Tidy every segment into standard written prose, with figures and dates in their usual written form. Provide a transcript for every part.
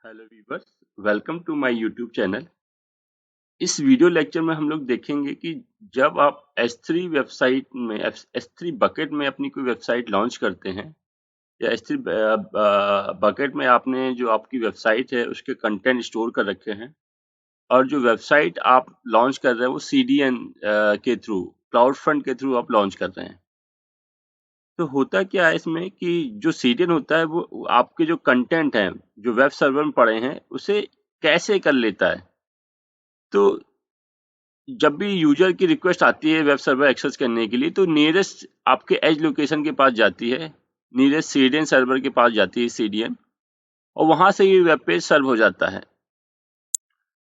Hello viewers, welcome to my YouTube channel. इस video lecture में हम लोग देखेंगे कि जब आप S3 वेबसाइट में S3 बकेट में अपनी कोई वेबसाइट लॉन्च करते हैं या S3 बकेट में आपने जो आपकी वेबसाइट है उसके कंटेंट स्टोर कर रखे हैं और जो वेबसाइट आप लॉन्च कर रहे हैं वो CDN के थ्रू, क्लाउड फ्रंट के थ्रू आप लॉन्च कर रहे हैं। तो होता क्या है इसमें कि जो सीडीएन होता है वो आपके जो कंटेंट हैं, जो वेब सर्वर में पड़े हैं, उसे कैसे कर लेता है। तो जब भी यूजर की रिक्वेस्ट आती है वेब सर्वर एक्सेस करने के लिए तो नियरेस्ट आपके एज लोकेशन के पास जाती है, नियरेस्ट सीडीएन सर्वर के पास जाती है सीडीएन, और वहां से ये वेब पेज सर्व हो जाता है।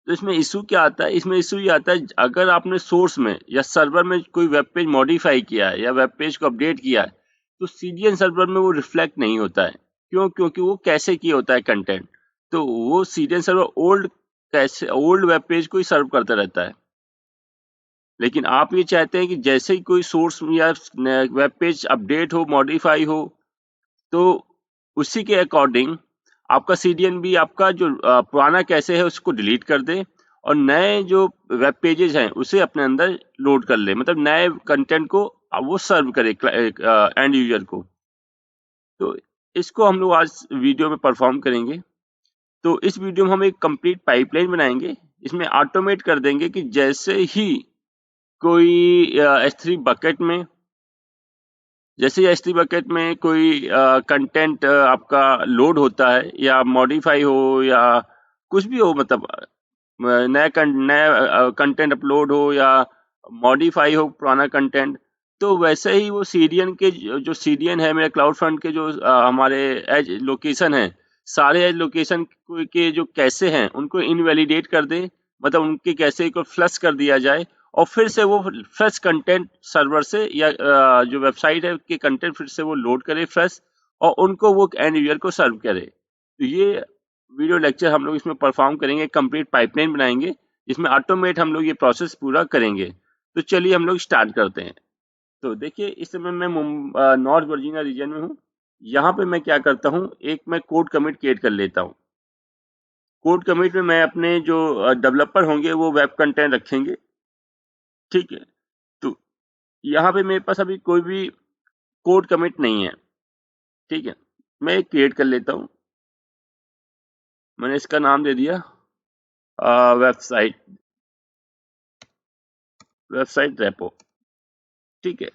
तो इसमें इशू क्या आता है? इसमें इशू ये आता है अगर आपने सोर्स में या सर्वर में कोई वेब पेज मॉडिफाई किया है या वेब पेज को अपडेट किया है तो सीडीएन सर्वर में वो रिफ्लेक्ट नहीं होता है। क्यों? क्योंकि वो कैसे किया होता है कंटेंट, तो वो CDN server old web page को ही सर्व करता रहता है। लेकिन आप ये चाहते हैं कि जैसे ही कोई सोर्स या वेब पेज अपडेट हो, मॉडिफाई हो, तो उसी के अकॉर्डिंग आपका सीडीएन भी आपका जो पुराना कैसे है उसको डिलीट कर दे और नए जो वेब पेजेस हैं उसे अपने अंदर लोड कर ले, मतलब नए कंटेंट को वो सर्व करे एंड यूजर को। तो इसको हम लोग आज वीडियो में परफॉर्म करेंगे। तो इस वीडियो में हम एक कंप्लीट पाइपलाइन बनाएंगे, इसमें ऑटोमेट कर देंगे कि जैसे ही कोई S3 बकेट में कोई कंटेंट आपका लोड होता है या मॉडिफाई हो या कुछ भी हो, मतलब नया कंटेंट अपलोड हो या मॉडिफाई हो पुराना कंटेंट, तो वैसे ही वो सीडीएन के जो सीडीएन है मेरे क्लाउड फ्रंट के जो हमारे एज लोकेशन है, सारे एज लोकेशन के जो कैसे हैं उनको इनवैलिडेट कर दे, मतलब उनके कैसे को फ्लश कर दिया जाए और फिर से वो फ्रेश कंटेंट सर्वर से या जो वेबसाइट है के कंटेंट फिर से वो लोड करे फ्रेश और उनको वो एंड यूजर को सर्व करे। तो ये वीडियो लेक्चर हम लोग इसमें परफॉर्म करेंगे, कंप्लीट पाइपलाइन बनाएंगे जिसमें ऑटोमेट हम लोग ये प्रोसेस पूरा करेंगे। तो चलिए हम लोग स्टार्ट करते हैं। तो देखिए, इस समय मैं नॉर्थ वर्जीनिया रीजन में हूँ। यहाँ पे मैं क्या करता हूँ, एक मैं कोड कमिट क्रिएट कर लेता हूँ। कोड कमिट में मैं अपने जो डेवलपर होंगे वो वेब कंटेंट रखेंगे, ठीक है। तो यहाँ पे मेरे पास अभी कोई भी कोड कमिट नहीं है, ठीक है। मैं एक क्रिएट कर लेता हूँ, मैंने इसका नाम दे दिया वेबसाइट वेबसाइट रेपो, ठीक है।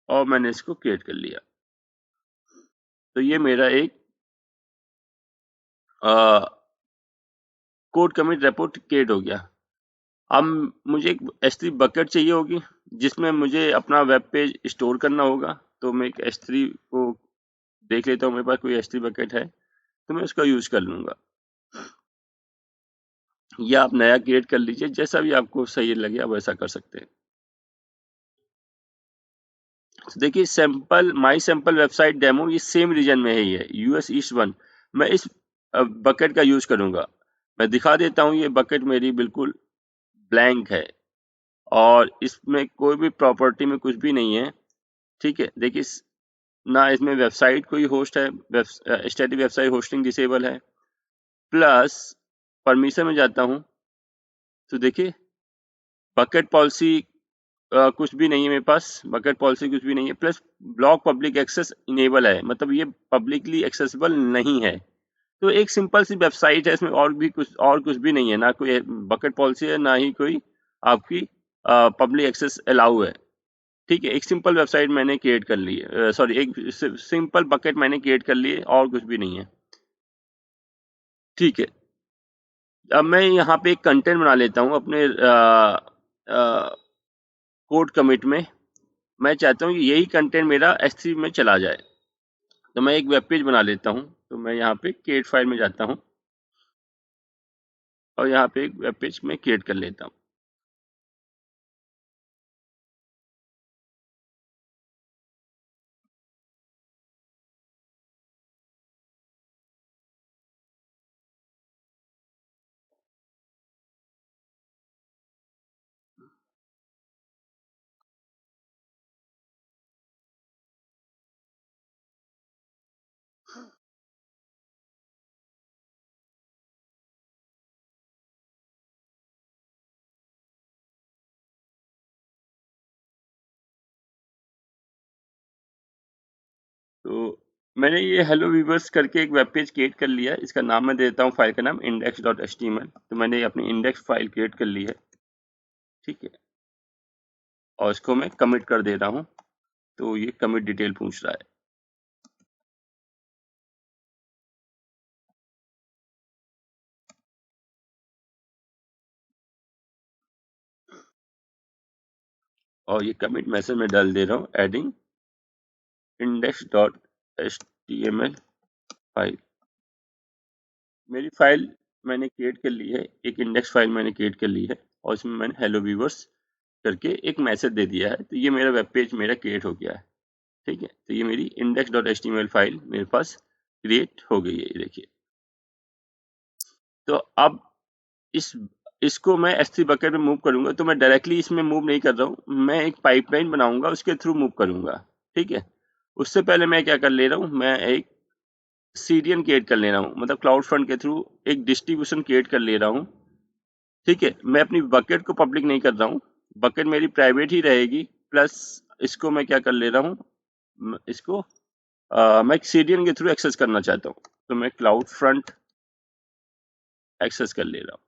और मैंने इसको क्रिएट कर लिया। तो ये मेरा एक कोड कमिट रेपो क्रिएट हो गया। अब मुझे एक S3 बकेट चाहिए होगी जिसमें मुझे अपना वेब पेज स्टोर करना होगा। तो मैं एक S3 को देख लेता हूँ, मेरे पास कोई S3 बकेट है तो मैं उसका यूज कर लूंगा, या आप नया क्रिएट कर लीजिए, जैसा भी आपको सही लगे आप वैसा कर सकते हैं। तो देखिए, सैंपल माई सैंपल वेबसाइट डेमो ये सेम रीजन में ही है, US ईस्ट 1। मैं इस बकेट का यूज करूंगा। मैं दिखा देता हूँ, ये बकेट मेरी बिल्कुल ब्लैंक है और इसमें कोई भी प्रॉपर्टी में कुछ भी नहीं है, ठीक है। देखिए, ना इसमें वेबसाइट कोई होस्ट है, स्टैटिक वेबसाइट होस्टिंग डिसेबल है, प्लस परमिशन में जाता हूँ तो देखिए बकेट पॉलिसी कुछ भी नहीं है मेरे पास, बकेट पॉलिसी कुछ भी नहीं है, plus block public access enable है, मतलब ये पब्लिकली एक्सेसिबल नहीं है। तो एक सिंपल सी वेबसाइट है, इसमें और कुछ भी नहीं है, ना कोई बकेट पॉलिसी है ना ही कोई आपकी पब्लिक एक्सेस अलाउ है, ठीक है। एक सिंपल वेबसाइट मैंने क्रिएट कर ली है, सॉरी, एक सिंपल बकेट मैंने क्रिएट कर ली है और कुछ भी नहीं है, ठीक है। अब मैं यहाँ पे एक कंटेंट बना लेता हूँ अपने कोड कमिट में। मैं चाहता हूँ कि यही कंटेंट मेरा S3 में चला जाए, तो मैं एक वेब पेज बना लेता हूँ। तो मैं यहाँ पे क्रिएट फाइल में जाता हूँ और यहाँ पे एक वेब पेज में क्रिएट कर लेता हूँ। मैंने ये हेलो व्यूवर्स करके एक वेब पेज क्रिएट कर लिया है। इसका नाम मैं देता हूँ, फाइल का नाम index.html। तो मैंने अपनी इंडेक्स फाइल क्रिएट कर ली है, ठीक है, और इसको मैं कमिट कर दे रहा हूँ। तो ये कमिट डिटेल पूछ रहा है। और ये कमिट मैसेज में डाल दे रहा हूँ, एडिंग index.html फाइल। मेरी फाइल मैंने क्रिएट कर ली है, एक इंडेक्स फाइल मैंने क्रिएट कर ली है, और इसमें मैंने हेलो व्यूवर्स करके एक मैसेज दे दिया है। तो ये मेरा वेब पेज मेरा क्रिएट हो गया है, ठीक है। तो ये मेरी index.html फाइल मेरे पास क्रिएट हो गई है, ये देखिए। तो अब इस इसको मैं S3 बकेट में मूव करूंगा, तो मैं डायरेक्टली इसमें मूव नहीं कर रहा हूँ, मैं एक पाइपलाइन बनाऊंगा, उसके थ्रू मूव करूंगा, ठीक है। उससे पहले मैं क्या कर ले रहा हूँ, मैं एक सीडीएन क्रिएट कर ले रहा हूँ, मतलब क्लाउड फ्रंट के थ्रू एक डिस्ट्रीब्यूशन क्रिएट कर ले रहा हूँ, ठीक है। मैं अपनी बकेट को पब्लिक नहीं कर रहा हूँ, बकेट मेरी प्राइवेट ही रहेगी। प्लस इसको मैं क्या कर ले रहा हूँ, इसको मैं सीडीएन के थ्रू एक्सेस करना चाहता हूँ, तो मैं क्लाउड फ्रंट एक्सेस कर ले रहा हूँ।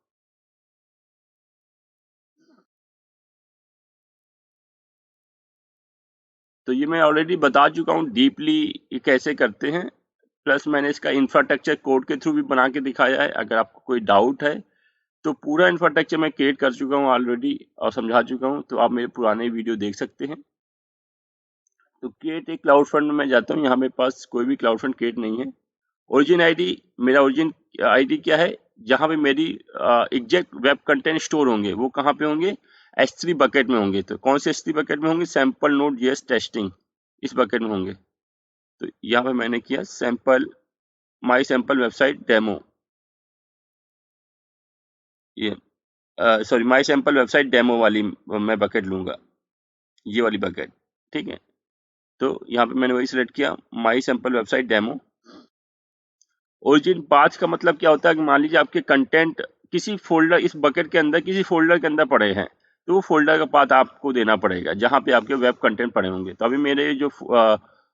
तो ये मैं ऑलरेडी बता चुका हूँ डीपली ये कैसे करते हैं। प्लस मैंने इसका इंफ्रास्ट्रक्चर कोड के थ्रू भी बना के दिखाया है। अगर आपको कोई डाउट है तो पूरा इंफ्रास्ट्रक्चर मैं क्रिएट कर चुका हूँ ऑलरेडी और समझा चुका हूँ, तो आप मेरे पुराने वीडियो देख सकते हैं। तो क्रिएट एक क्लाउड फ्रंट में मैं जाता हूँ, यहाँ मेरे पास कोई भी क्लाउड फ्रंट क्रिएट नहीं है। ओरिजिन आईडी, मेरा ओरिजिन आईडी क्या है, जहाँ पे मेरी एग्जैक्ट वेब कंटेंट स्टोर होंगे वो कहाँ पे होंगे, S3 बकेट में होंगे। तो कौन से S3 बकेट में होंगे, सैम्पल नोड जेएस टेस्टिंग, इस बकेट में होंगे। तो यहाँ पे मैंने किया सैम्पल, माई सैम्पल वेबसाइट डेमो, ये sorry my sample website demo वाली मैं बकेट लूंगा, ये वाली बकेट, ठीक है। तो यहाँ पे मैंने वही सिलेक्ट किया, my sample website demo. Origin path का मतलब क्या होता है कि मान लीजिए आपके कंटेंट किसी फोल्डर, इस बकेट के अंदर किसी फोल्डर के अंदर पड़े हैं, तो वो फोल्डर का पाथ आपको देना पड़ेगा जहाँ पे आपके वेब कंटेंट पड़े होंगे। तो अभी मेरे जो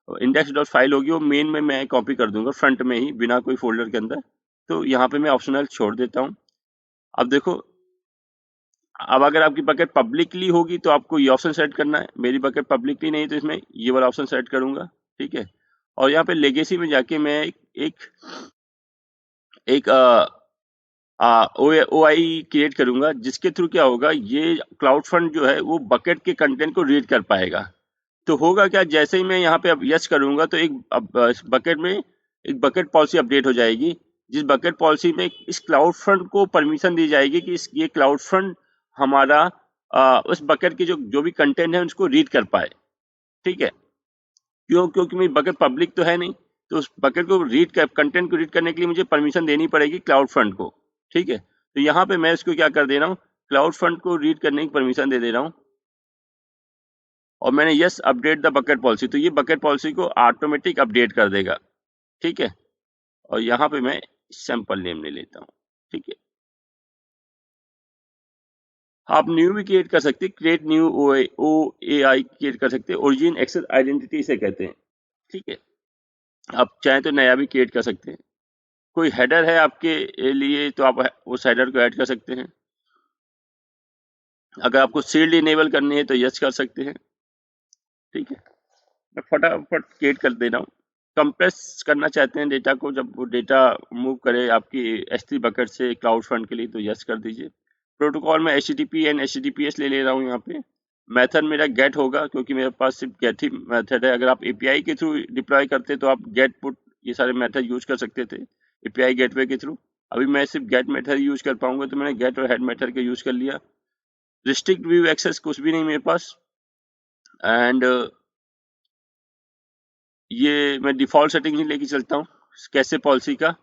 इंडेक्स डॉट फाइल होगी वो मेन में मैं कॉपी कर दूंगा फ्रंट में ही, बिना कोई फोल्डर के अंदर। तो यहाँ पे मैं ऑप्शनल छोड़ देता हूँ। अब देखो, अब अगर आपकी बकेट पब्लिकली होगी तो आपको ये ऑप्शन सेट करना है। मेरी बकेट पब्लिकली नहीं है तो इसमें ये वाला ऑप्शन सेट करूंगा, ठीक है। और यहाँ पे लेगेसी में जाके मैं एक एक ओ आई क्रिएट करूंगा, जिसके थ्रू क्या होगा, ये क्लाउड फ्रंट जो है वो बकेट के कंटेंट को रीड कर पाएगा। तो होगा क्या, जैसे ही मैं यहाँ पे अब यस करूंगा तो एक बकेट में एक बकेट पॉलिसी अपडेट हो जाएगी, जिस बकेट पॉलिसी में इस क्लाउड फ्रंट को परमिशन दी जाएगी कि ये क्लाउड फ्रंट हमारा उस बकेट के जो भी कंटेंट है उसको रीड कर पाए, ठीक है। क्योंकि मेरी बकेट पब्लिक तो है नहीं, तो उस बकेट को रीड कर, कंटेंट को रीड करने के लिए मुझे परमिशन देनी पड़ेगी क्लाउड फ्रंट को, ठीक है। तो यहाँ पे मैं इसको क्या कर दे रहा हूँ, क्लाउड फ्रंट को रीड करने की परमिशन दे दे रहा हूँ, और मैंने yes update the bucket policy, तो ये बकेट पॉलिसी को ऑटोमेटिक अपडेट कर देगा, ठीक है। और यहाँ पे मैं सैंपल नेम ले लेता हूँ, ठीक है। आप न्यू भी क्रिएट कर सकते हैं, create new O A I create कर सकते हैं, ओरिजिन एक्सेस आइडेंटिटी से कहते हैं, ठीक है। आप चाहें तो नया भी क्रिएट कर सकते हैं। कोई हेडर है आपके लिए तो आप उस हेडर को ऐड कर सकते हैं। अगर आपको शील्ड इनेबल करनी है तो यस कर सकते हैं, ठीक है। मैं फटाफट क्रिएट कर दे रहा हूँ। कंप्रेस करना चाहते हैं डेटा को, जब वो डेटा मूव करे आपकी S3 बकेट से क्लाउड फ्रंट के लिए, तो यस कर दीजिए। प्रोटोकॉल में HTTP एंड HTTPS ले ले रहा हूँ यहाँ पे। मेथड मेरा गेट होगा, क्योंकि मेरे पास सिर्फ गेट ही मेथड है। अगर आप API के थ्रू डिप्लॉय करते तो आप गेट पुट ये सारे मेथड यूज कर सकते थे API गेटवे के थ्रू। अभी मैं सिर्फ गेट मेथड यूज कर पाऊंगा, तो मैंने गेट और हेड मेथड का यूज कर लिया। रिस्ट्रिक्ट व्यू एक्सेस कुछ भी नहीं मेरे पास, एंड ये मैं डिफॉल्ट सेटिंग ही लेके चलता हूँ कैसे पॉलिसी का।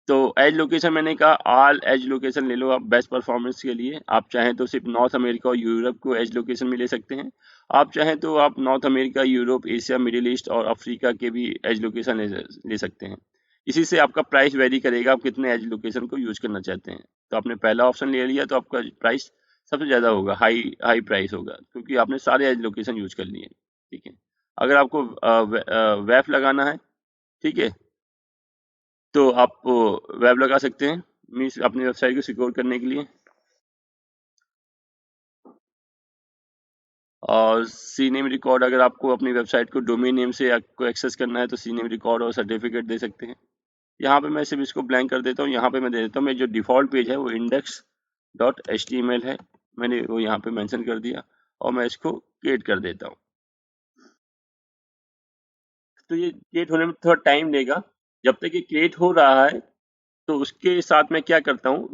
तो एज लोकेशन मैंने कहा ऑल एज लोकेशन ले लो आप बेस्ट परफॉर्मेंस के लिए। आप चाहें तो सिर्फ नॉर्थ अमेरिका और यूरोप को एज लोकेशन में ले सकते हैं। आप चाहें तो आप north America, Europe, Asia, middle east और अफ्रीका के भी एज लोकेशन ले सकते हैं। इसी से आपका प्राइस वेरी करेगा, आप कितने एज लोकेशन को यूज करना चाहते हैं। तो आपने पहला ऑप्शन ले लिया तो आपका प्राइस सबसे ज्यादा होगा, हाई हाई प्राइस होगा, क्योंकि आपने सारे एज लोकेशन यूज कर लिए, ठीक है। अगर आपको वेब लगाना है, ठीक है, तो आप वेब लगा सकते हैं, मीन्स अपनी वेबसाइट को सिक्योर करने के लिए। और सी नेम रिकॉर्ड, अगर आपको अपनी वेबसाइट को डोमेन नेम से आपको एक्सेस करना है तो सी नेम रिकॉर्ड और सर्टिफिकेट दे सकते हैं। यहाँ पे मैं सिर्फ इसको ब्लैंक कर देता हूँ। यहाँ पे मैं दे देता हूँ, मेरा जो डिफ़ॉल्ट पेज है वो index.html है, मैंने वो यहाँ पे मेंशन कर दिया और मैं इसको क्रिएट कर देता हूँ। तो ये क्रिएट होने में थोड़ा टाइम लेगा। जब तक ये क्रिएट हो रहा है तो उसके साथ मैं क्या करता हूँ,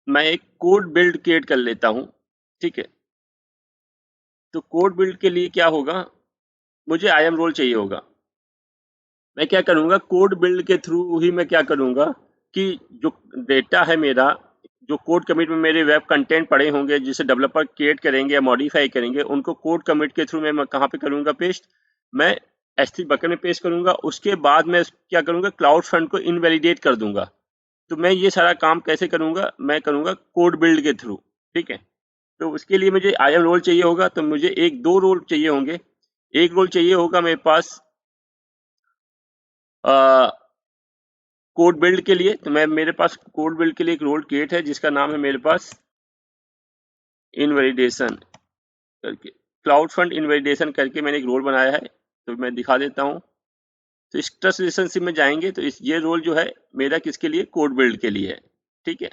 मैं एक कोड बिल्ड क्रिएट कर लेता हूँ, ठीक है। तो कोड बिल्ड के लिए क्या होगा, मुझे आई एम रोल चाहिए होगा। मैं क्या करूंगा, कोड बिल्ड के थ्रू ही मैं क्या करूंगा कि जो डेटा है मेरा, जो कोड कमिट में मेरे वेब कंटेंट पड़े होंगे जिसे डेवलपर क्रिएट करेंगे या मॉडिफाई करेंगे, उनको कोड कमिट के थ्रू मैं कहाँ पे करूंगा पेस्ट, मैं S3 बकेट में पेस्ट करूंगा। उसके बाद मैं क्या करूंगा, क्लाउड फ्रंट को इनवैलिडेट कर दूंगा। तो मैं ये सारा काम कैसे करूंगा, मैं करूंगा कोड बिल्ड के थ्रू, ठीक है। तो उसके लिए मुझे आई एम रोल चाहिए होगा, तो मुझे एक दो रोल चाहिए होंगे। एक रोल चाहिए होगा मेरे पास कोड बिल्ड के लिए, तो मैं मेरे पास कोड बिल्ड के लिए एक रोल क्रिएट है जिसका नाम है मेरे पास इनवैलिडेशन करके, क्लाउड फ्रंट इनवैलिडेशन करके मैंने एक रोल बनाया है। तो मैं दिखा देता हूँ। तो इस ट्रस्ट रिलेशनशिप में जाएंगे तो ये रोल जो है मेरा किसके लिए, कोड बिल्ड के लिए है, ठीक है।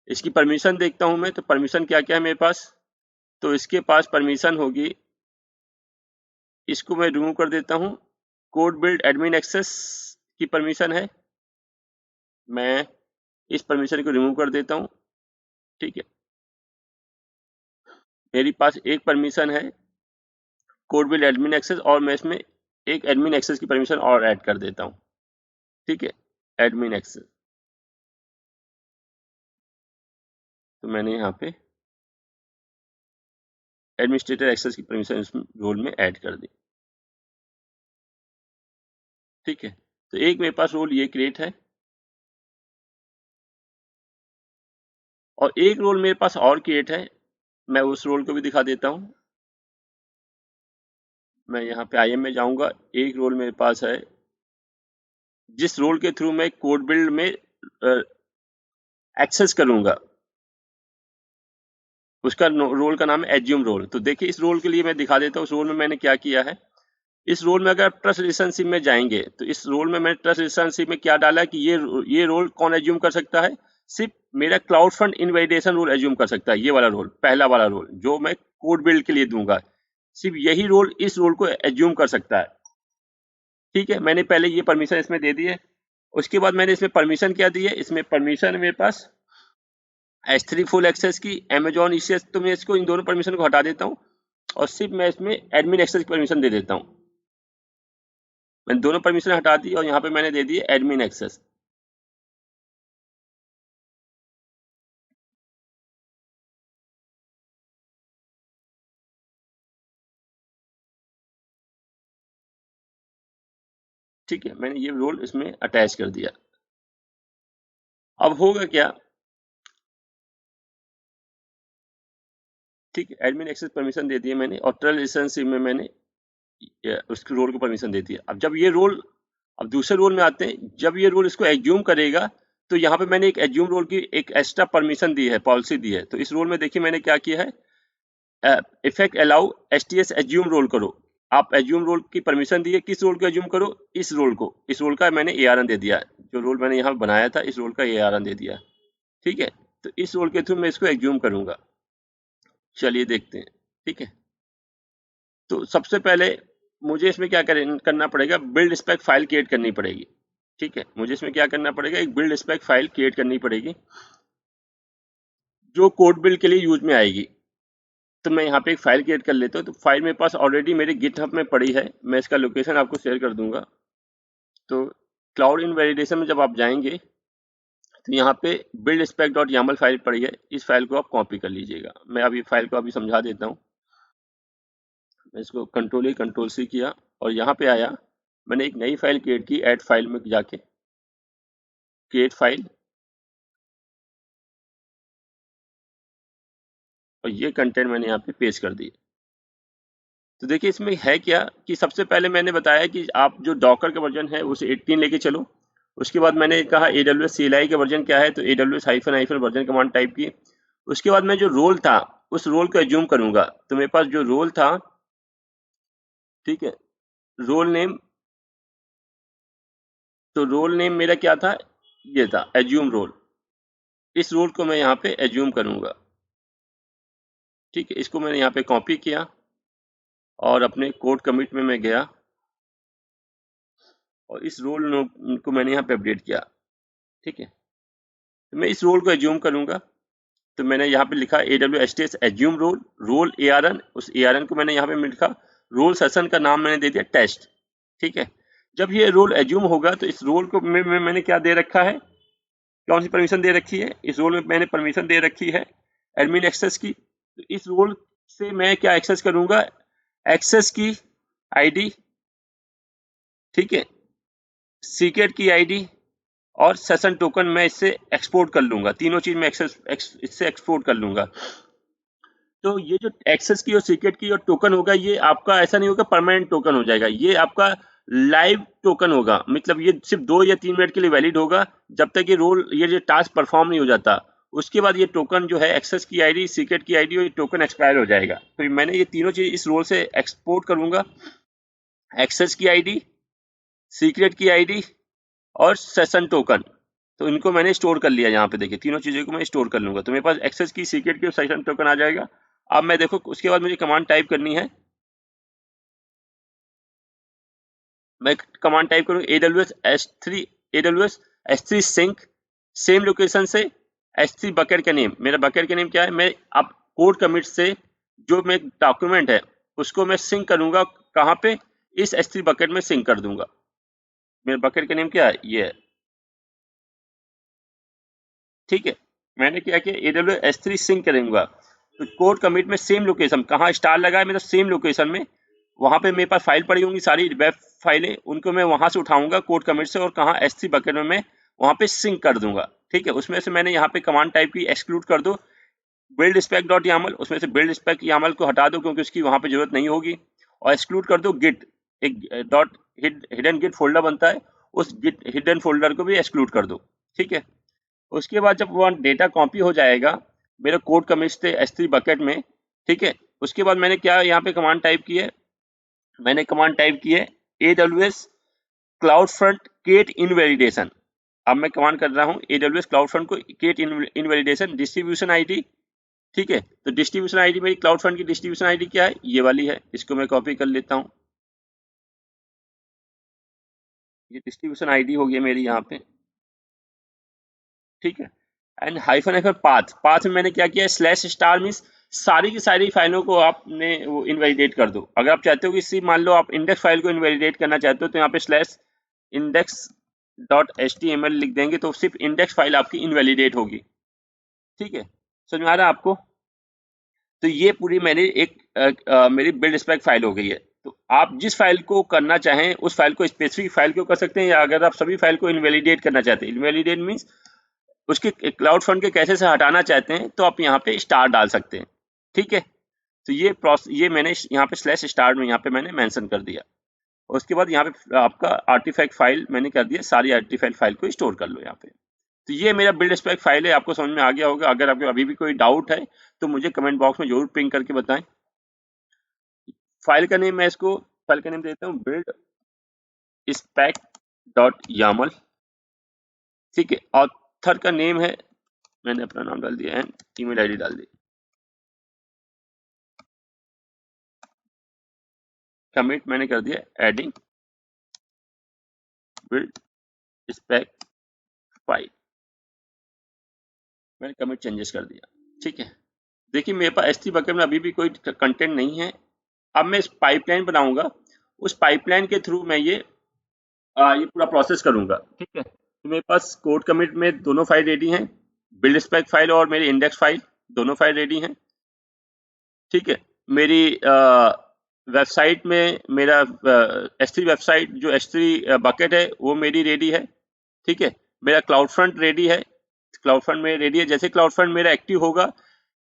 इसकी परमिशन देखता हूँ मैं, तो परमिशन क्या क्या है मेरे पास। तो इसके पास परमिशन होगी, इसको मैं रिमूव कर देता हूँ। कोड बिल्ड एडमिन एक्सेस की परमिशन है, मैं इस परमिशन को रिमूव कर देता हूँ, ठीक है। मेरे पास एक परमिशन है कोड बिल्ड एडमिन एक्सेस, और मैं इसमें एक एडमिन एक्सेस की परमिशन और ऐड कर देता हूँ, ठीक है। एडमिन एक्सेस, तो मैंने यहाँ पे एडमिनिस्ट्रेटर एक्सेस की परमिशन इस रोल में ऐड कर दी, ठीक है। तो एक मेरे पास रोल ये क्रिएट है, और एक रोल मेरे पास और क्रिएट है, मैं उस रोल को भी दिखा देता हूँ। मैं यहाँ पे IM में जाऊंगा, एक रोल मेरे पास है जिस रोल के थ्रू मैं कोड बिल्ड में एक्सेस करूंगा, उसका रोल का नाम है एज्यूम रोल। तो देखिए इस रोल के लिए मैं दिखा देता हूँ, उस रोल में मैंने क्या किया है। इस रोल में अगर आप ट्रस्ट रिलेशनशिप में जाएंगे तो इस रोल में मैंने ट्रस्ट रिलेशनशिप में क्या डाला है कि ये रोल कौन एज्यूम कर सकता है, सिर्फ मेरा cloud front invalidation role assume कर सकता है। ये वाला रोल, पहला वाला रोल जो मैं कोड बिल्ड के लिए दूंगा, सिर्फ यही रोल इस रोल को एज्यूम कर सकता है, ठीक है। मैंने पहले ये परमिशन इसमें दे दी है। उसके बाद मैंने इसमें परमिशन क्या दी है, इसमें परमिशन है मेरे पास S3 फुल एक्सेस की, अमेजॉन ECS, तो मैं इसको इन दोनों परमिशन को हटा देता हूँ और सिर्फ मैं इसमें एडमिन एक्सेस की परमिशन दे देता हूँ। मैंने दोनों परमिशन हटा दी और यहाँ पे मैंने दे दी एडमिन एक्सेस, ठीक है। मैंने ये रोल इसमें अटैच कर दिया। अब होगा क्या, ठीक है, एडमिन एक्सेस परमिशन दे दिए मैंने और ट्रस्ट रिलेशनशिप में मैंने उसके रोल को परमिशन दे दिया। अब जब ये रोल, अब दूसरे रोल में आते हैं, जब ये रोल इसको एज्यूम करेगा तो यहाँ पे मैंने एक एज्यूम रोल की एक एक्स्ट्रा परमिशन दी है, पॉलिसी दी है। तो इस रोल में देखिए मैंने क्या किया है, effect allow STS assume role करो। आप एज्यूम रोल की परमिशन दी है, किस रोल को एज्यूम करो, इस रोल को, इस रोल का मैंने ARN दे दिया, जो रोल मैंने यहाँ बनाया था इस रोल का ARN दे दिया, ठीक है। तो इस रोल के थ्रू मैं इसको एज्यूम करूंगा। चलिए देखते हैं, ठीक है। तो सबसे पहले मुझे इसमें क्या करना पड़ेगा, बिल्ड स्पेक फाइल क्रिएट करनी पड़ेगी, ठीक है। मुझे इसमें क्या करना पड़ेगा, एक बिल्ड स्पेक फाइल क्रिएट करनी पड़ेगी जो कोड बिल्ड के लिए यूज में आएगी। तो मैं यहाँ पे एक फाइल क्रिएट कर लेता हूँ। तो फाइल मेरे पास ऑलरेडी मेरे गिटहब में पड़ी है, मैं इसका लोकेशन आपको शेयर कर दूंगा। तो क्लाउड इन वैलिडेशन में जब आप जाएंगे तो यहाँ पे build spec dot YAML file पड़ी है, इस फाइल को आप कॉपी कर लीजिएगा। मैं अभी फाइल को अभी समझा देता हूँ। मैं इसको कंट्रोल C किया और यहाँ पे आया, मैंने एक नई फाइल क्रिएट की, ऐड फाइल में जाके क्रिएट फाइल, और ये कंटेंट मैंने यहाँ पे पेस्ट कर दिया। तो देखिए इसमें है क्या कि सबसे पहले मैंने बताया कि आप जो डॉकर का वर्जन है उसे 18 लेके चलो। उसके बाद मैंने कहा AWS CLI का वर्जन क्या है, तो AWS वर्जन कमांड टाइप की। उसके बाद मैं जो रोल था उस रोल को एज्यूम करूंगा। तो मेरे पास जो रोल था, ठीक है, रोल नेम, तो रोल नेम मेरा क्या था, ये था एज्यूम रोल। इस रोल को मैं यहाँ पे एज्यूम करूंगा। ठीक है, इसको मैंने यहाँ पे कॉपी किया और अपने कोड कमिट में मैं गया और इस रोल को मैंने यहाँ पे अपडेट किया। ठीक है, तो मैं इस रोल को एज्यूम करूंगा। तो मैंने यहाँ पे लिखा AWS assume role, role ARN, उस ARN को मैंने यहाँ पे लिखा, रोल सेशन का नाम मैंने दे दिया टेस्ट। ठीक है, जब ये रोल एज्यूम होगा तो इस रोल को मैंने क्या दे रखा है, कौन सी परमिशन दे रखी है, इस रोल में मैंने परमिशन दे रखी है एडमिन एक्सेस की। तो इस रोल से मैं क्या एक्सेस करूंगा, एक्सेस की आईडी, ठीक है, सीक्रेट की आईडी और सेशन टोकन मैं इससे एक्सपोर्ट कर लूंगा। तीनों चीज मैं इससे एक्सपोर्ट कर लूंगा। तो ये जो एक्सेस की और सीक्रेट की और टोकन होगा, ये आपका ऐसा नहीं होगा परमानेंट टोकन हो जाएगा, ये आपका लाइव टोकन होगा। मतलब ये सिर्फ 2 या 3 मिनट के लिए वैलिड होगा, जब तक ये जो टास्क परफॉर्म नहीं हो जाता। उसके बाद ये टोकन जो है, एक्सेस की आईडी, सीक्रेट की आईडी और ये टोकन एक्सपायर हो जाएगा। तो मैंने ये तीनों चीज इस रोल से एक्सपोर्ट करूंगा, एक्सेस की आईडी, सीक्रेट की आईडी और सेशन टोकन। तो इनको मैंने स्टोर कर लिया। यहाँ पे देखिए तीनों चीजों को मैं स्टोर कर लूंगा। तो मेरे पास एक्सेस की, सीक्रेट की और सेशन टोकन आ जाएगा। अब मैं देखो उसके बाद मुझे कमांड टाइप करनी है। मैं कमांड टाइप करूँ AWS S3 sync, same location से S3 बकेट का नेम, मेरा बकेट का नेम क्या है, मैं अब कोड कमिट से जो मैं डॉक्यूमेंट है उसको मैं सिंक करूंगा। कहाँ पे, इस S3 बकेट में सिंक कर दूंगा। मेरे बकेट का नेम क्या है, ये है। ठीक है, मैंने क्या किया, AWS S3 सिंक करूंगा। तो कोड कमिट में सेम लोकेशन, कहाँ स्टार लगा है मेरा, सेम लोकेशन में, वहां पे मेरे पास फाइल पड़ी होंगी सारी वेब फाइलें, उनको मैं वहां से उठाऊंगा कोड कमिट से, और कहाँ S3 बकेट में मैं वहां पे सिंक कर दूंगा। ठीक है, उसमें से मैंने यहाँ पे कमांड टाइप की, एक्सक्लूड कर दो बिल्ड स्पेक डॉट यामल, उसमें से बिल्ड स्पेक यामल को हटा दो क्योंकि उसकी वहां पे जरूरत नहीं होगी, और एक्सक्लूड कर दो गिट, एक डॉट हिडन गिट फोल्डर बनता है, उस गिट हिडन फोल्डर को भी एक्सक्लूड कर दो। ठीक है, उसके बाद जब वहाँ डेटा कॉपी हो जाएगा मेरे कोड कमिट से S3 बकेट में, ठीक है, उसके बाद मैंने क्या यहाँ पे कमांड टाइप की है, मैंने कमांड टाइप की है AWS CloudFront Create Invalidation। अब मैं कमांड कर रहा हूँ AWS CloudFront को Create Invalidation डिस्ट्रीब्यूशन आईडी। ठीक है, तो डिस्ट्रीब्यूशन आईडी मेरी CloudFront की डिस्ट्रीब्यूशन आईडी क्या है, ये वाली है। इसको मैं कॉपी कर लेता हूँ, ये डिस्ट्रीब्यूशन आईडी हो गई मेरी यहाँ पे। ठीक है, एंड हाइफन पाथ में मैंने क्या किया, स्लैश स्टार मीन्स सारी की सारी फाइलों को आपने वो इनवैलिडेट कर दो। अगर आप चाहते हो कि सिर्फ मान लो आप इंडेक्स फाइल को इनवैलिडेट करना चाहते हो, तो यहाँ पे स्लैश इंडेक्स डॉट HTML लिख देंगे तो सिर्फ इंडेक्स फाइल आपकी इनवैलिडेट होगी। ठीक है, समझ में आ रहा है आपको। तो ये पूरी मेरी बिल्ड स्पेक फाइल हो गई है। तो आप जिस फाइल को करना चाहें उस फाइल को, स्पेसिफिक फाइल को कर सकते हैं, या अगर आप सभी फाइल को इनवैलिडेट करना चाहते हैं, इनवैलिडेट मीन्स उसके क्लाउड फंड के कैसे से हटाना चाहते हैं, तो आप यहाँ पे स्टार डाल सकते हैं। ठीक है, तो ये मैंने यहाँ पे स्लैश स्टार में यहाँ पे मैंने मेंशन कर दिया। उसके बाद यहाँ पे आपका आर्टिफैक्ट फाइल मैंने कर दिया, सारी आर्टिफैक्ट फाइल को स्टोर कर लो यहाँ पे। तो ये मेरा बिल्ड स्पेक फाइल है, आपको समझ में आ गया होगा। अगर आपको अभी भी कोई डाउट है तो मुझे कमेंट बॉक्स में जरूर पिंग करके बताएं। फाइल का नेम, मैं इसको फाइल का नेम देता हूँ बिल्ड स्पेक डॉट यामल। ठीक है, ऑथर का नेम है, मैंने अपना नाम डाल दिया एंड ईमेल आईडी डाल दी। कमिट मैंने कर दिया एडिंग बिल्ड स्पेक फाइल, मैंने कमिट चेंजेस कर दिया। ठीक है, देखिए मेरे पास S3 बकेट में अभी भी कोई कंटेंट नहीं है। अब मैं इस पाइपलाइन बनाऊंगा, उस पाइपलाइन के थ्रू मैं ये पूरा प्रोसेस करूंगा। ठीक है, तो मेरे पास कोड कमिट में दोनों फाइल रेडी हैं, बिल्ड स्पेक फाइल और मेरी इंडेक्स फाइल दोनों फाइल रेडी हैं। ठीक है, मेरी वेबसाइट में मेरा S3 वेबसाइट जो S3 बकेट है वो मेरी रेडी है। ठीक है, मेरा क्लाउड फ्रंट रेडी है, क्लाउड फ्रंट में रेडी है। जैसे क्लाउड फ्रंट मेरा एक्टिव होगा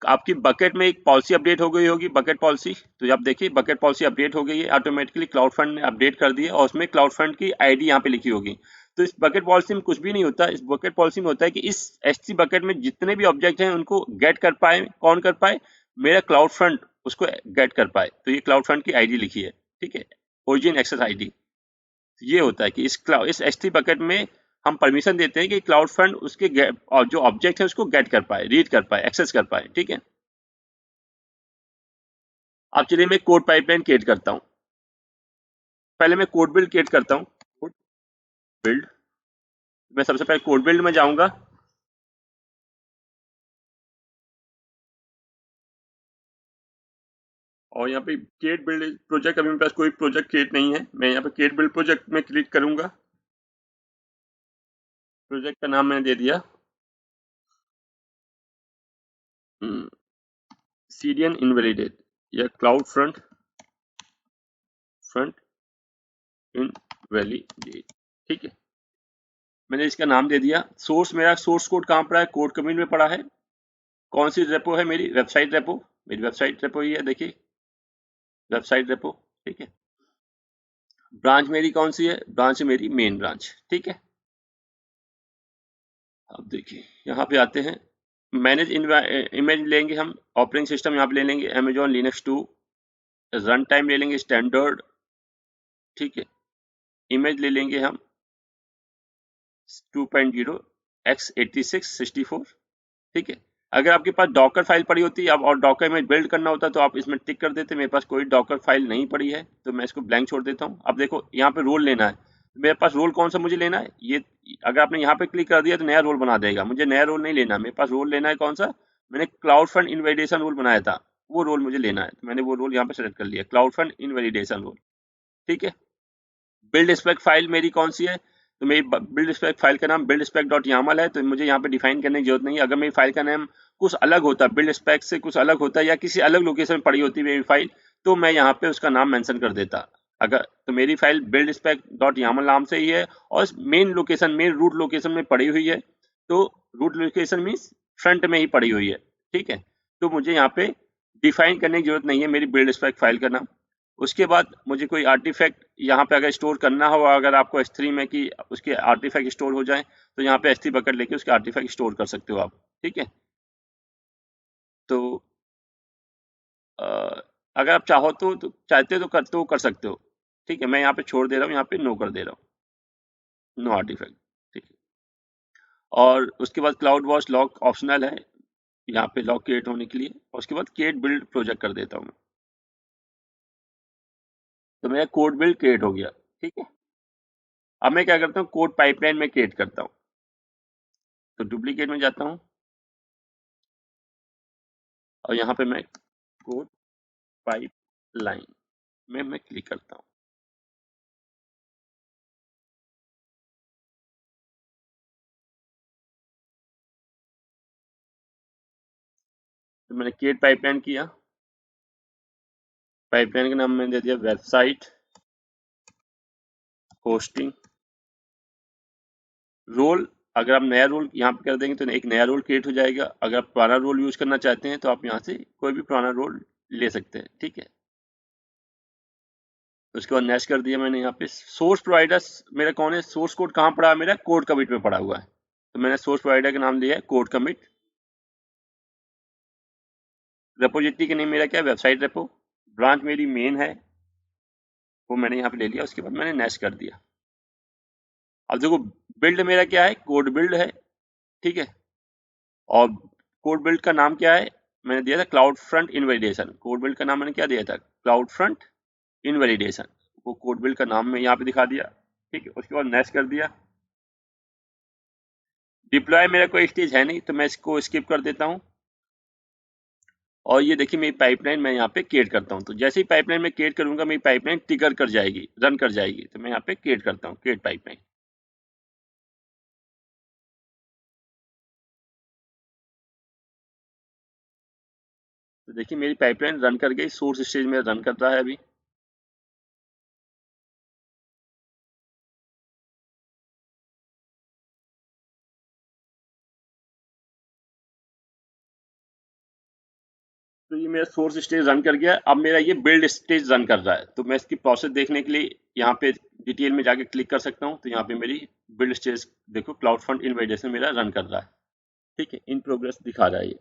आपकी बकेट में एक पॉलिसी अपडेट हो गई होगी, बकेट पॉलिसी। तो आप देखिए बकेट पॉलिसी अपडेट हो गई है ऑटोमेटिकली, क्लाउड फंड ने अपडेट कर दिया और उसमें क्लाउड फंड की आईडी यहाँ पे लिखी होगी। तो इस बकेट पॉलिसी में कुछ भी नहीं होता। इस बकेट पॉलिसी में होता है कि इस S3 बकेट में जितने भी ऑब्जेक्ट हैं उनको गेट कर पाए, कौन कर पाए, मेरा क्लाउड फंड उसको गेट कर पाए। तो ये क्लाउड फंड की आईडी लिखी है, ठीक है, ओरिजिन एक्सेस आईडी। ये होता है कि इस S3 बकेट में हम परमिशन देते हैं कि क्लाउड फंड उसके और जो ऑब्जेक्ट है उसको गेट कर पाए, रीड कर पाए, एक्सेस कर पाए, ठीक है। अब चलिए मैं कोड पाइपलाइन क्रिएट करता हूँ। पहले मैं कोड बिल्ड क्रिएट करता हूँ। कोड बिल्ड, मैं सबसे पहले कोड बिल्ड में जाऊंगा। और यहाँ पे क्रिएट बिल्ड प्रोजेक्ट, अभी मेरे पास कोई प्रोजेक्ट क्रिएट नहीं है, मैं यहाँ पे क्रिएट बिल्ड प्रोजेक्ट में क्लिक करूंगा। प्रोजेक्ट का नाम मैंने दे दिया सीरियन इनवैलिडेट या क्लाउड फ्रंट फ्रंट इनवैलिडेट, ठीक है। मैंने इसका नाम दे दिया। सोर्स, मेरा सोर्स कोड कहाँ पड़ा है, कोड कम्युनिटी में पड़ा है। कौन सी रेपो है, मेरी वेबसाइट रेपो, मेरी वेबसाइट रेपो ही है, देखिए वेबसाइट रेपो, ठीक है। ब्रांच मेरी कौन सी है, ब्रांच मेरी मेन ब्रांच, ठीक है। अब देखिए यहाँ पे आते हैं, मैनेज इमेज लेंगे हम, ऑपरेटिंग सिस्टम यहाँ पे ले लेंगे अमेजॉन लिनक्स 2, रन टाइम ले लेंगे स्टैंडर्ड, ठीक है। इमेज ले लेंगे हम 2.0 x86 64, ठीक है। अगर आपके पास डॉकर फाइल पड़ी होती है अब और डॉकर में बिल्ड करना होता तो आप इसमें टिक कर देते। मेरे पास कोई डॉकर फाइल नहीं पड़ी है तो मैं इसको ब्लैंक छोड़ देता हूँ। अब देखो यहाँ पे रोल लेना है, मेरे पास रोल कौन सा मुझे लेना है, ये अगर आपने यहाँ पे क्लिक कर दिया तो नया रोल बना देगा। मुझे नया रोल नहीं लेना, मेरे पास रोल लेना है कौन सा, मैंने क्लाउड फंड इनवैलिडेशन रोल बनाया था, वो रोल मुझे लेना है। तो मैंने वो रोल यहाँ पे सेलेक्ट कर लिया, क्लाउड फंड इनवैलिडेशन रोल, ठीक है। बिल्ड स्पेक फाइल मेरी कौन सी है, तो मेरी बिल्ड स्पेक फाइल का नाम बिल्ड स्पेक डॉट यामल है। तो मुझे यहाँ पे डिफाइन करने की जरूरत नहीं है। अगर मेरी फाइल का नाम कुछ अलग होता, बिल्ड स्पेक से कुछ अलग होता या किसी अलग लोकेशन में पड़ी होती मेरी फाइल, तो मैं यहाँ पे उसका नाम मेंशन कर देता। अगर तो मेरी file build spec dot YAML नाम से ही है और main location, main root location में पड़ी हुई है। तो रूट लोकेशन मीन्स फ्रंट में ही पड़ी हुई है, ठीक है। तो मुझे यहाँ पे डिफाइन करने की जरूरत नहीं है मेरी बिल्ड स्पेक फाइल का नाम। उसके बाद मुझे कोई आर्टिफैक्ट यहाँ पे अगर स्टोर करना हो, अगर आपको S3 में कि उसके आर्टिफैक्ट स्टोर हो जाए तो यहाँ पे S3 बकेट लेके उसके आर्टिफैक्ट स्टोर कर सकते हो आप, ठीक है। तो अ, अगर आप चाहो तो चाहते हो तो कर सकते हो, ठीक है। मैं यहाँ पे छोड़ दे रहा हूँ, यहाँ पे नो कर दे रहा हूँ, नो आर्टिफैक्ट, ठीक है। और उसके बाद क्लाउड वॉच लॉक ऑप्शनल है यहाँ पे लॉक क्रिएट होने के लिए। और उसके बाद क्रिएट बिल्ड प्रोजेक्ट कर देता हूँ मैं, तो मेरा कोड बिल्ड क्रिएट हो गया, ठीक है। अब मैं क्या करता हूँ, कोड पाइपलाइन में क्रिएट करता हूँ। तो डुप्लीकेट में जाता हूँ और यहाँ पे मैं कोड पाइपलाइन में मैं क्लिक करता हूँ। तो मैंने क्रिएट पाइपलाइन किया। पाइपलाइन का नाम मैंने दे दिया वेबसाइट होस्टिंग रोल। अगर आप नया रोल यहाँ पे कर देंगे तो एक नया रोल क्रिएट हो जाएगा। अगर आप पुराना रोल यूज करना चाहते हैं तो आप यहाँ से कोई भी पुराना रोल ले सकते हैं, ठीक है। उसके बाद नेक्स्ट कर दिया मैंने। यहाँ पे सोर्स प्रोवाइडर मेरा कौन है, सोर्स कोड कहाँ पड़ा है, मेरा कोड कमिट में पड़ा हुआ है। तो मैंने सोर्स प्रोवाइडर का नाम दिया है कोड कमिट। रेपोजिटरी का नेम मेरा क्या है, वेबसाइट रेपो। ब्रांच मेरी मेन है, वो मैंने यहाँ पे ले लिया। उसके बाद मैंने नेक्स्ट कर दिया। अब देखो बिल्ड मेरा क्या है, कोड बिल्ड है, ठीक है। और कोड बिल्ड का नाम क्या है, मैंने दिया था cloud front invalidation. Code build का नाम मैंने क्या दिया था, क्लाउड फ्रंट इनवैलिडेशन। वो कोड बिल्ड का नाम मैं यहाँ पे दिखा दिया, ठीक है। उसके बाद नेक्स्ट कर दिया। डिप्लॉय मेरा कोई स्टेज है नहीं तो मैं इसको स्किप कर देता हूँ। और ये देखिए मेरी पाइपलाइन मैं यहाँ पे क्रिएट करता हूँ। तो जैसे ही पाइपलाइन में क्रिएट करूंगा मेरी पाइपलाइन ट्रिगर कर जाएगी, रन कर जाएगी। तो मैं यहाँ पे क्रिएट करता हूँ, क्रिएट पाइपलाइन। तो देखिए मेरी पाइपलाइन रन कर गई, सोर्स स्टेज में रन कर रहा है अभी। मेरा सोर्स स्टेज रन कर गया, अब मेरा ये बिल्ड स्टेज रन कर रहा है। तो मैं इसकी प्रोसेस देखने के लिए यहाँ पे डिटेल में जाके क्लिक कर सकता हूँ। तो यहाँ पे मेरी बिल्ड स्टेज देखो, क्लाउड फ्रंट इन वैलिडेशन मेरा रन कर रहा है। ठीक है, इन प्रोग्रेस दिखा रहा है ये।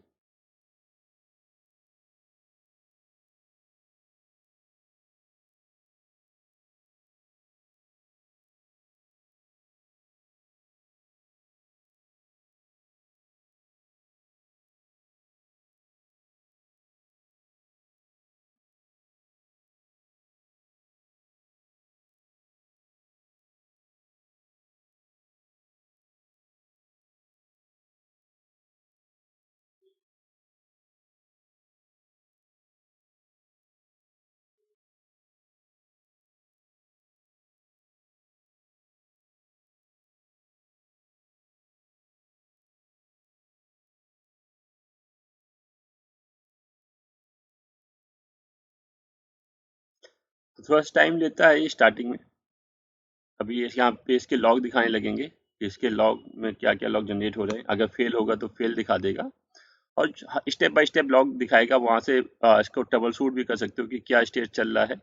तो थोड़ा सा टाइम लेता है ये स्टार्टिंग में। अभी ये यहाँ पे इसके लॉग दिखाने लगेंगे कि इसके लॉग में क्या क्या लॉग जनरेट हो रहे हैं। अगर फेल होगा तो फेल दिखा देगा, और स्टेप बाय स्टेप लॉग दिखाएगा। वहां से इसको ट्रबल शूट भी कर सकते हो कि क्या स्टेज चल रहा है।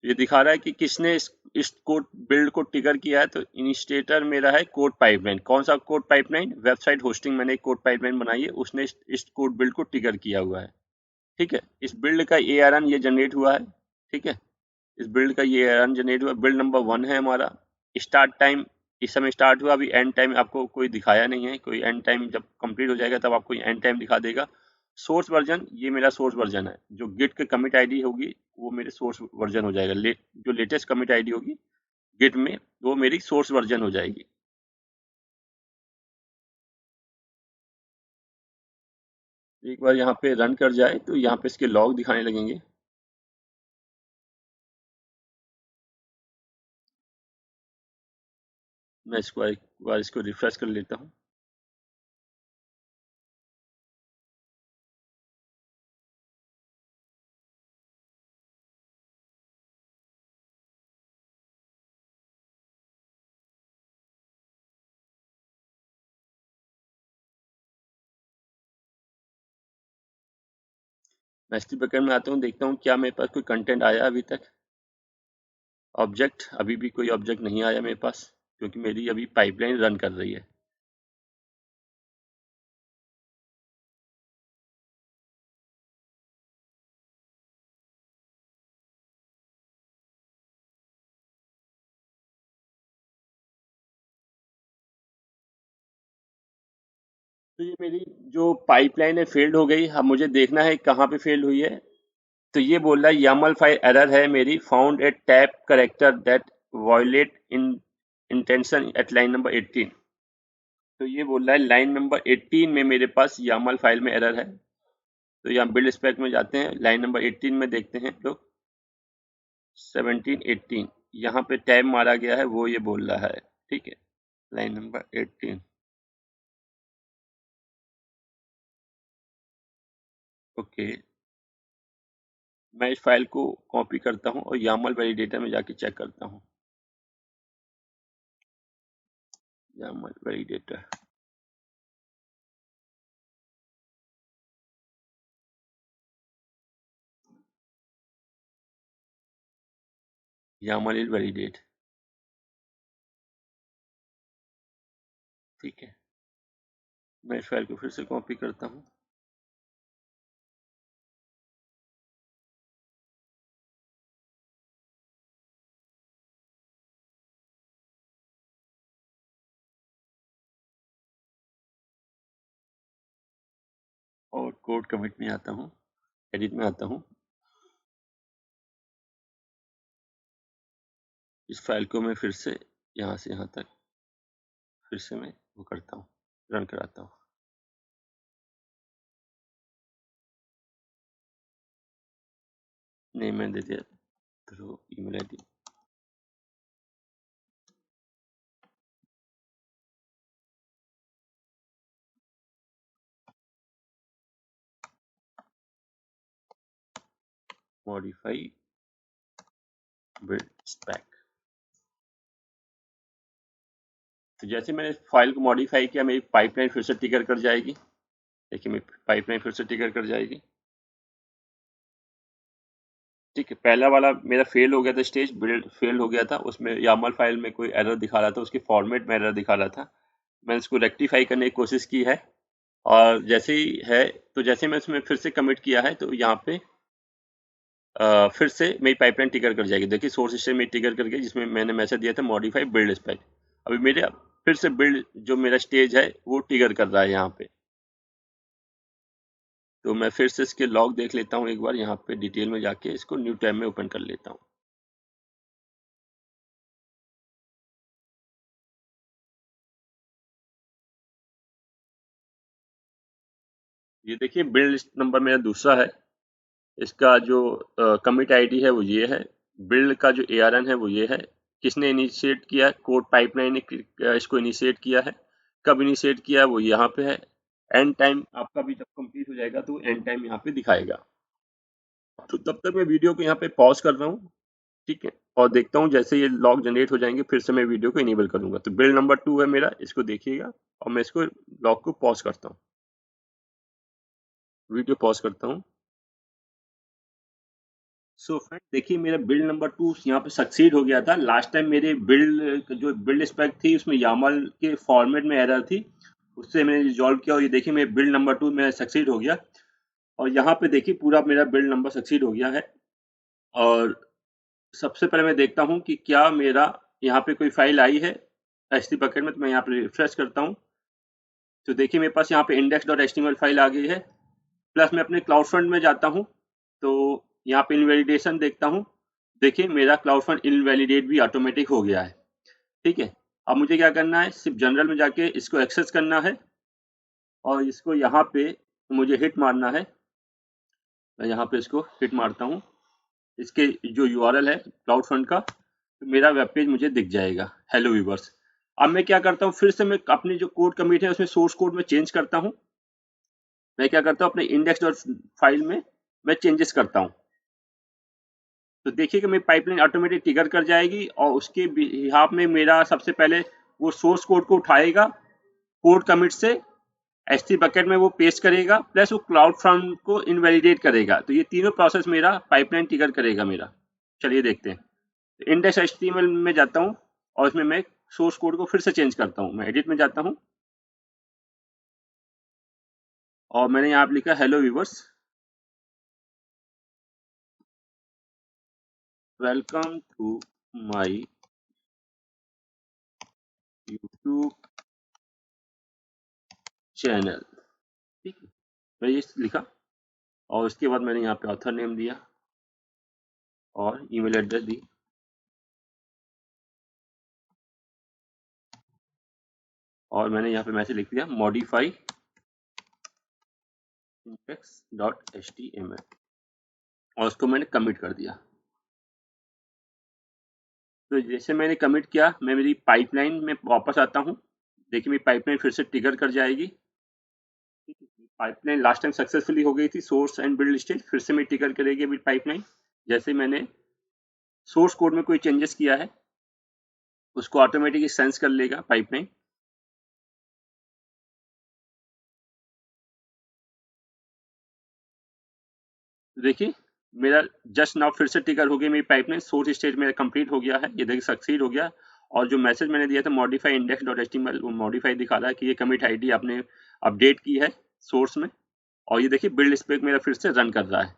ये दिखा रहा है कि किसने इस कोड बिल्ड को ट्रिगर किया है। तो इनिशिएटर मेरा है कोड पाइपलाइन। कौन सा कोड पाइपलाइन? वेबसाइट होस्टिंग मैंने एक कोड पाइपलाइन बनाई है, उसने इस कोड बिल्ड को ट्रिगर किया हुआ है। ठीक है, इस बिल्ड का ARN ये जनरेट हुआ है। ठीक है, इस बिल्ड का ये ARN जनरेट हुआ। बिल्ड नंबर 1 है हमारा। स्टार्ट टाइम इस समय स्टार्ट हुआ, अभी एंड टाइम आपको कोई दिखाया नहीं है। कोई एंड टाइम जब कंप्लीट हो जाएगा तब आपको एंड टाइम दिखा देगा। सोर्स वर्जन, ये मेरा सोर्स वर्जन है। जो गिट की कमिट आईडी होगी वो मेरे सोर्स वर्जन हो जाएगा। जो लेटेस्ट कमिट आईडी होगी गिट में, वो मेरी सोर्स वर्जन हो जाएगी। एक बार यहाँ पे रन कर जाए तो यहाँ पे इसके लॉग दिखाने लगेंगे। मैं इसको एक बार इसको रिफ्रेश कर लेता हूँ। मैं एस बकेट में आता हूँ, देखता हूँ क्या मेरे पास कोई कंटेंट आया अभी तक। ऑब्जेक्ट, अभी भी कोई ऑब्जेक्ट नहीं आया मेरे पास, क्योंकि मेरी अभी पाइपलाइन रन कर रही है। तो ये मेरी जो पाइपलाइन है फेल्ड हो गई। अब मुझे देखना है कहाँ पे फेल्ड हुई है। तो ये बोल रहा है YAML फाइल एरर है मेरी, found a tab character that violate in intention at line number 18। तो ये बोल रहा है लाइन नंबर 18 में मेरे पास YAML फाइल में एरर है। तो यहाँ बिल्ड स्पेक में जाते हैं, लाइन नंबर 18 में देखते हैं लोग। 17 18 यहाँ पे टैब मारा गया है, वो ये बोल रहा है। ठीक है, लाइन नंबर 18। ओके, मैं इस फाइल को कॉपी करता हूँ और YAML वैलिडेटर में जाके चेक करता हूँ। YAML validator, YAML is validate. ठीक है, मैं इस फाइल को फिर से कॉपी करता हूँ। और कोड कमिट में आता हूँ, एडिट में आता हूँ। इस फाइल को मैं फिर से यहाँ से यहाँ तक फिर से मैं वो करता हूँ, रन कराता हूँ। नहीं, मैंने दे दिया through email ID. Modify build spec. तो जैसे मैंने फाइल को मॉडिफाई किया, मेरी पाइपलाइन फिर से ट्रिगर कर जाएगी। देखिए मेरी पाइपलाइन फिर से ट्रिगर कर जाएगी। ठीक है, पहला वाला मेरा फेल हो गया था, स्टेज बिल्ड फेल हो गया था, उसमें यामल फाइल में कोई एरर दिखा रहा था, उसके फॉर्मेट में एरर दिखा रहा था। मैंने इसको रेक्टिफाई करने की कोशिश की है, और जैसे ही है तो जैसे मैं उसमें फिर से कमिट किया है तो यहाँ पे फिर से मेरी पाइपलाइन ट्रिगर कर जाएगी। देखिए सोर्स सिस्टम में ट्रिगर कर गई, जिसमें मैंने मैसेज दिया था मॉडिफाई बिल्ड स्पेक। अभी मेरे फिर से बिल्ड जो मेरा स्टेज है वो ट्रिगर कर रहा है यहाँ पे। तो मैं फिर से इसके लॉग देख लेता हूँ एक बार, यहाँ पे डिटेल में जाके इसको न्यू टैब में ओपन कर लेता हूँ। ये देखिए बिल्ड नंबर मेरा दूसरा है, इसका जो कमिट आईडी है वो ये है, बिल्ड का जो ARN है वो ये है, किसने इनिशिएट किया है, कोड पाइपलाइन ने इसको इनिशिएट किया है, कब इनिशिएट किया है वो यहाँ पे है, एंड टाइम आपका भी जब कंप्लीट हो जाएगा तो एंड टाइम यहाँ पे दिखाएगा। तो तब तक मैं वीडियो को यहाँ पे पॉज कर रहा हूँ, ठीक है, और देखता हूँ जैसे ये लॉग जनरेट हो जाएंगे फिर से मैं वीडियो को इनेबल करूंगा। तो बिल्ड नंबर 2 है मेरा, इसको देखिएगा, और मैं इसको लॉग को पॉज करता हूँ, वीडियो पॉज करता हूँ। सो फ्रेंड देखिए मेरा बिल्ड नंबर 2 यहाँ पे सक्सीड हो गया था। लास्ट टाइम मेरे बिल्ड जो बिल्ड स्पेक थी उसमें यामल के फॉर्मेट में एरर थी, उससे मैंने रिजॉल्व किया, और ये देखिए मेरे बिल्ड नंबर 2 मेरा सक्सीड हो गया। और यहाँ पे देखिए पूरा मेरा बिल्ड नंबर सक्सीड हो गया है। और सबसे पहले मैं देखता हूँ कि क्या मेरा यहाँ पे कोई फाइल आई है एचटी बकेट में, तो मैं यहाँ पे रिफ्रेश करता हूँ। तो देखिए मेरे पास यहाँ पे index.html फाइल आ गई है। प्लस मैं अपने क्लाउड फ्रंट में जाता हूँ, तो यहाँ पे इनवैलिडेशन देखता हूँ। देखिए मेरा क्लाउड फ्रंट इनवैलिडेट भी ऑटोमेटिक हो गया है। ठीक है, अब मुझे क्या करना है, सिर्फ जनरल में जाके इसको एक्सेस करना है, और इसको यहाँ पे मुझे हिट मारना है। मैं यहाँ पे इसको हिट मारता हूँ, इसके जो URL है क्लाउड फ्रंट का, तो मेरा वेब पेज मुझे दिख जाएगा। Hello viewers. अब मैं क्या करता हूँ, फिर से मैं अपनी जो कोड कमिट है उसमें सोर्स कोड में चेंज करता हूँ। मैं क्या करता हूँ, अपने इंडेक्स फाइल में मैं चेंजेस करता हूँ। तो देखिए कि मेरी पाइपलाइन ऑटोमेटिक ट्रिगर कर जाएगी, और उसके बिहाफ में मेरा सबसे पहले वो सोर्स कोड को उठाएगा, कोड कमिट से एचटी बकेट में वो पेस्ट करेगा, प्लस वो क्लाउड फ्रंट को इनवैलिडेट करेगा। तो ये तीनों प्रोसेस मेरा पाइपलाइन ट्रिगर करेगा मेरा। चलिए देखते हैं। तो इंडेक्स HTML में जाता हूँ, और इसमें मैं सोर्स कोड को फिर से चेंज करता हूँ। मैं एडिट में जाता हूँ, और मैंने यहाँ पे लिखा hello viewers, welcome to my YouTube channel. ठीक है, मैं ये लिखा, और उसके बाद मैंने यहाँ पे ऑथर नेम दिया और ईमेल एड्रेस दी, और मैंने यहाँ पे मैसेज लिख दिया मॉडिफाई index.html, और उसको मैंने कमिट कर दिया। तो जैसे मैंने कमिट किया, मैं मेरी पाइपलाइन में वापस आता हूँ। देखिए मेरी पाइपलाइन फिर से ट्रिगर कर जाएगी। पाइपलाइन लास्ट टाइम सक्सेसफुली हो गई थी, सोर्स एंड बिल्ड स्टेज, फिर से मैं ट्रिगर करेगी अभी पाइपलाइन। जैसे मैंने सोर्स कोड में कोई चेंजेस किया है उसको ऑटोमेटिकली सेंस कर लेगा पाइपलाइन। देखिए मेरा जस्ट नाउ फिर से ट्रिगर हो गई मेरी पाइपलाइन, सोर्स स्टेज मेरा कंप्लीट हो गया है, ये देखिए सक्सीड हो गया। और जो मैसेज मैंने दिया था मॉडिफाई index.html, वो मॉडिफाई दिखा रहा है कि ये कमिट आईडी आपने अपडेट की है सोर्स में। और ये देखिए बिल्ड स्पेक मेरा फिर से रन कर रहा है।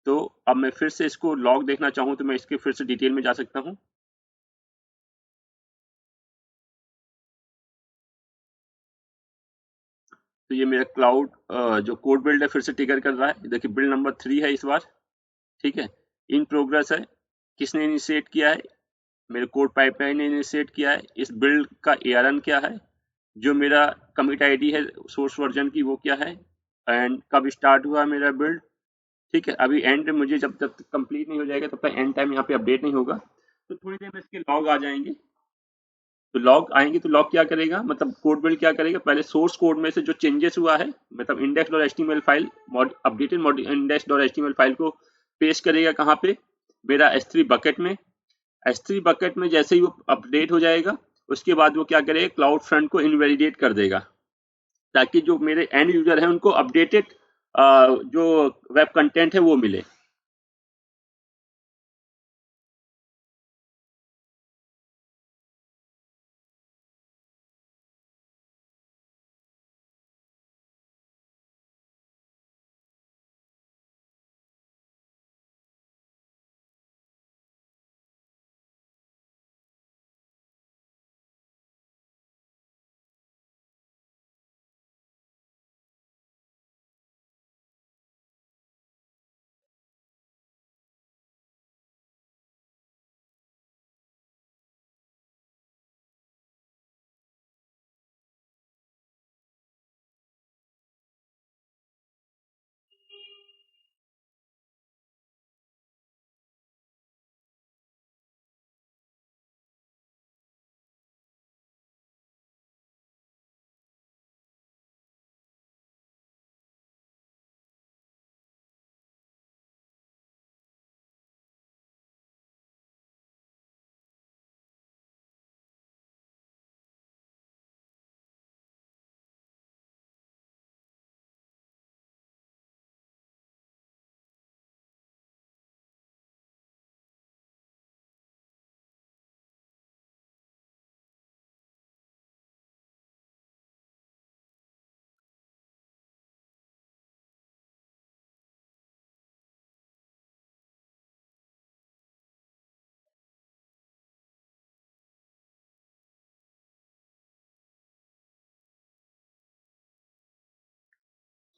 तो अब मैं फिर से इसको लॉग देखना चाहूँ तो मैं इसके फिर से डिटेल में जा सकता हूँ। तो ये मेरा क्लाउड जो कोड बिल्ड है फिर से ट्रिगर कर रहा है। देखिए बिल्ड नंबर 3 है इस बार। ठीक है, इन प्रोग्रेस है, किसने इनिशिएट किया है, मेरे कोड पाइपलाइन ने इनिशिएट किया है। इस बिल्ड का ARN क्या है, जो मेरा कमिट आईडी है सोर्स वर्जन की वो क्या है, एंड कब स्टार्ट हुआ मेरा बिल्ड। ठीक है, अभी एंड मुझे जब तक कंप्लीट नहीं हो जाएगा तब तक एंड टाइम यहाँ पे अपडेट नहीं होगा। तो थोड़ी देर में इसके लॉग आ जाएंगे। तो लॉग आएंगे तो लॉग क्या करेगा, मतलब कोड बिल्ड क्या करेगा, पहले सोर्स कोड में से जो चेंजेस हुआ है, मतलब index.html file updated index.html file को पेस्ट करेगा कहाँ पे, मेरा S3 बकेट में। S3 बकेट में जैसे ही वो अपडेट हो जाएगा, उसके बाद वो क्या करेगा, क्लाउड फ्रंट को इनवैलिडेट कर देगा, ताकि जो मेरे एंड यूजर हैं उनको अपडेटेड जो वेब कंटेंट है वो मिले।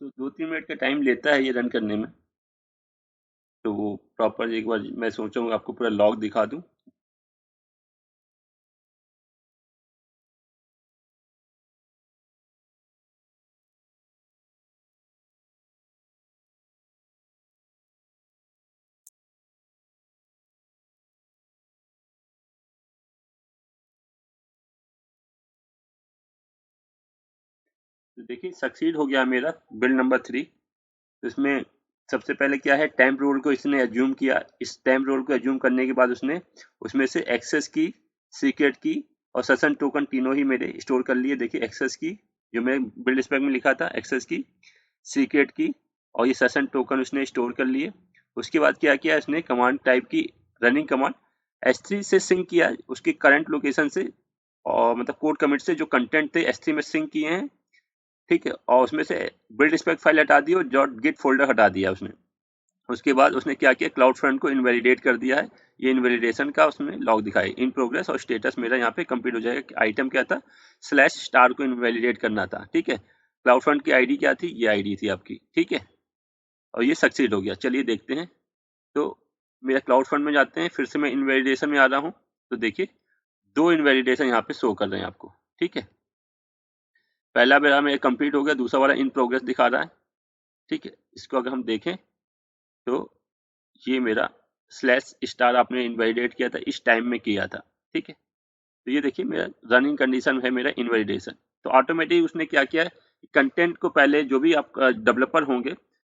तो 2-3 मिनट का टाइम लेता है ये रन करने में। तो वो प्रॉपर एक बार मैं सोच रहा हूँ आपको पूरा लॉग दिखा दूं। तो देखिए सक्सीड हो गया मेरा बिल्ड नंबर 3। इसमें सबसे पहले क्या है, टेम्प रोल को इसने एज्यूम किया। इस टेम्प रोल को एज्यूम करने के बाद उसने उसमें से एक्सेस की, सीक्रेट की और सेशन टोकन तीनों ही मेरे स्टोर कर लिए। देखिए एक्सेस की जो मैं बिल्ड स्पेक में लिखा था, एक्सेस की, सीक्रेट की और ये सेशन टोकन उसने स्टोर कर लिए। उसके बाद क्या किया, इसने कमांड टाइप की रनिंग कमांड S3 से सिंक किया उसकी करंट लोकेशन से, और मतलब कोड कमिट से जो कंटेंट थे S3 में सिंक किए हैं, ठीक है। और उसमें से बिल्ड स्पेक फाइल हटा दी और डॉट गिट फोल्डर हटा दिया उसने। उसके बाद उसने क्या किया, क्लाउड फ्रंट को इनवैलिडेट कर दिया है। ये इनवैलिडेशन का उसने लॉग दिखाया इन प्रोग्रेस, और स्टेटस मेरा यहाँ पे कंप्लीट हो जाएगा। आइटम क्या था, /* को इनवैलिडेट करना था, ठीक है। क्लाउड फ्रंट की आईडी क्या थी, ये आईडी थी आपकी, ठीक है। और ये सक्सीड हो गया। चलिए देखते हैं। तो मेरा क्लाउड फ्रंट में जाते हैं, फिर से मैं इनवैलिडेशन में आ रहा हूँ। तो देखिए 2 इनवैलिडेशन यहाँ पे शो कर रहे हैं आपको, ठीक है। पहला मेरा में कंप्लीट हो गया, दूसरा वाला इन प्रोग्रेस दिखा रहा है, ठीक है। इसको अगर हम देखें तो ये मेरा /* आपने इनवैलिडेट किया था, इस टाइम में किया था, ठीक है। तो ये देखिए मेरा रनिंग कंडीशन है मेरा इनवैलिडेशन। तो ऑटोमेटिक उसने क्या किया है, कंटेंट को पहले जो भी आप डेवलपर होंगे,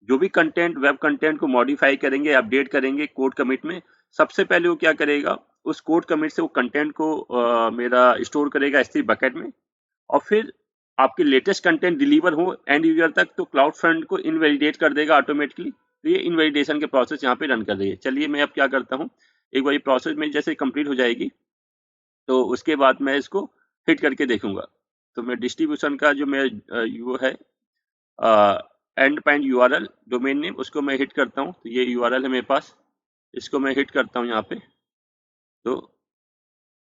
जो भी कंटेंट वेब कंटेंट को मॉडिफाई करेंगे, अपडेट करेंगे कोड कमिट में, सबसे पहले वो क्या करेगा, उस कोड कमिट से वो कंटेंट को मेरा स्टोर करेगा S3 बकेट में। और फिर आपके लेटेस्ट कंटेंट डिलीवर हो एंड यूजर तक, तो क्लाउड फ्रंट को इनवैलिडेट कर देगा ऑटोमेटिकली। तो ये इनवैलिडेशन के प्रोसेस यहाँ पे रन कर रही है। चलिए मैं अब क्या करता हूँ, एक बार ये प्रोसेस में जैसे कंप्लीट हो जाएगी तो उसके बाद मैं इसको हिट करके देखूंगा। तो मैं डिस्ट्रीब्यूशन का जो मैं वो है and point URL domain name, उसको मैं हिट करता हूँ। तो ये URL है मेरे पास, इसको मैं हिट करता हूँ यहाँ पे। तो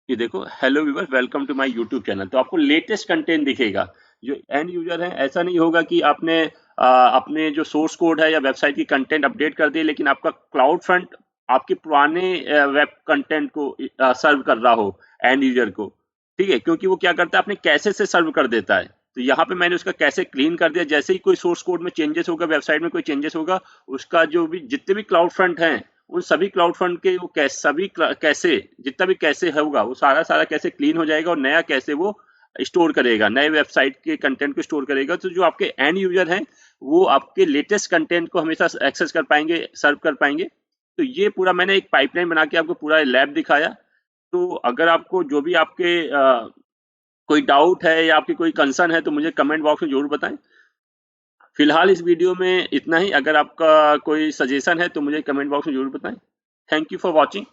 ये देखो, hello viewer, welcome to my YouTube channel. तो आपको लेटेस्ट कंटेंट दिखेगा। जो एंड यूजर है, ऐसा नहीं होगा कि आपने अपने जो सोर्स कोड है या वेबसाइट की कंटेंट अपडेट कर दिए, लेकिन आपका क्लाउड फ्रंट आपके पुराने वेब कंटेंट को सर्व कर रहा हो एंड यूजर को, ठीक है। क्योंकि वो क्या करता है, अपने कैसे से सर्व कर देता है। तो यहाँ पे मैंने उसका कैसे क्लीन कर दिया। जैसे ही कोई सोर्स कोड में चेंजेस होगा, वेबसाइट में कोई चेंजेस होगा, उसका जो भी जितने भी क्लाउड फ्रंट हैं, उन सभी क्लाउड फ्रंट के वो सभी कैसे, जितना भी कैसे होगा वो सारा सारा कैसे क्लीन हो जाएगा और नया कैसे वो स्टोर करेगा, नए वेबसाइट के कंटेंट को स्टोर करेगा। तो जो आपके एंड यूजर हैं वो आपके लेटेस्ट कंटेंट को हमेशा एक्सेस कर पाएंगे, सर्व कर पाएंगे। तो ये पूरा मैंने एक पाइपलाइन बना के आपको पूरा लैब दिखाया। तो अगर आपको जो भी आपके कोई डाउट है या आपकी कोई कंसर्न है तो मुझे कमेंट बॉक्स में जरूर बताएं। फिलहाल इस वीडियो में इतना ही। अगर आपका कोई सजेशन है तो मुझे कमेंट बॉक्स में जरूर बताएं। Thank you for watching.